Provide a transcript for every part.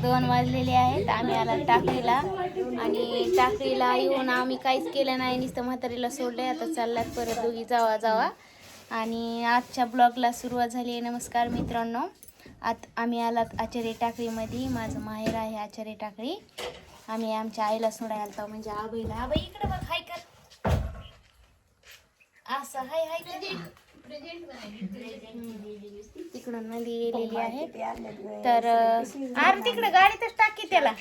2 वाजलेले आहेत. आम्ही आला टाकळीला आणि टाकळीला येऊन आम्ही काहीच केलं नाही, नुसतं म्हातारीला सोडले. आता चालल्यात परत दोघी जावा. आणि आजच्या ब्लॉगला सुरुवात झाली आहे. नमस्कार मित्रांनो, आम्ही आलात आचार्य टाकळीमध्ये. माझं माहेर आहे आचार्य टाकळी. आम्ही आमच्या आईला सोडायला आलतो, म्हणजे आबाईला. आबाई इकडे बघ, हाय कर असं, हाय तिकडून नदी येलेली आहे. तर अरे तिकडे गाडीतच टाकी, त्याला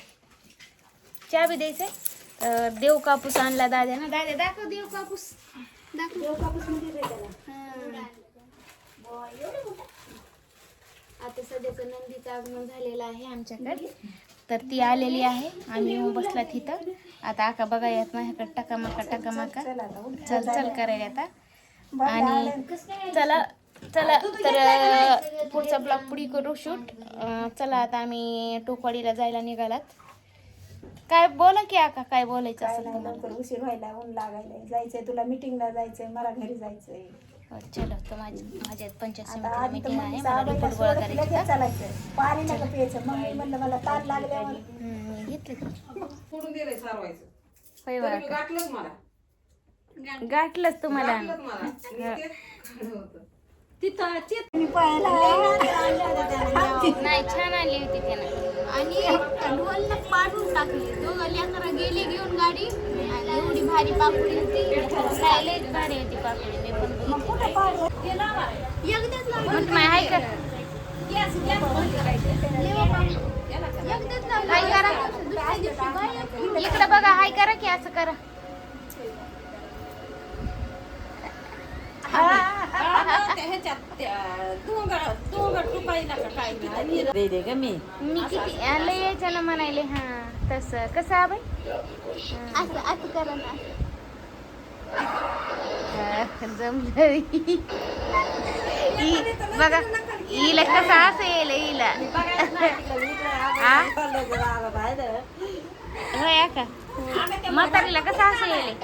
चाबी द्यायचंय. देव कापूस आणला दाद्या ना. दाद्या दाखव देव कापूस, दाखव देव कापूस मध्ये आता सध्याचं नंदीचं आगमन झालेलं आहे आमच्याकडे, तर ती आलेली आहे. आम्ही येऊन बसला तिथं. आता आका बघा येत माझ्याकडे टकामका चल करायला आता. आणि चला तर पुढचा ब्लॉग पुढे करू शूट. चला आता आम्ही टोकवाडीला जायला निघालात. काय बोला की आका, काय बोलायचं असेल तुम्हाला? उशीर व्हायला, ऊन लागायला जायचंय, तुला मीटिंगला जायचंय, मला घरी जायचंय. चलो तर माझ्यात 85 मिनिटाला मीटिंग आहे. मला रिपोर्ट गोळा करायची. चालायचं, पाणी नका प्यायचं. मग मी म्हणलं मला ताण लागल्यावर घेतलं फोडून दिलंय सारवायचं. होय तरी बघा, गाठलंच मला. गाठलंच तुम्हाला. गाठलंच मला. आणि ते होतं. मी पायाला नाही, छान आणली होती त्यानं. आणि ढोलला पाडून टाकली. दोघं लेकरं गेले घेऊन गाडी. आणि एवढी भारी पापडी होती, लयच भारी होती पापडी. मी पण मग माय हाय कर, हाय करा. इकडे बघा, हाय करा की असं करा. मी किती लय यायचं ना म्हणायले. हा तसं कसं आबाई असं करा ना. जमलं बघा, हिला कसं असं येईल हिला. होय का म्हातारीला कसं असं येईल.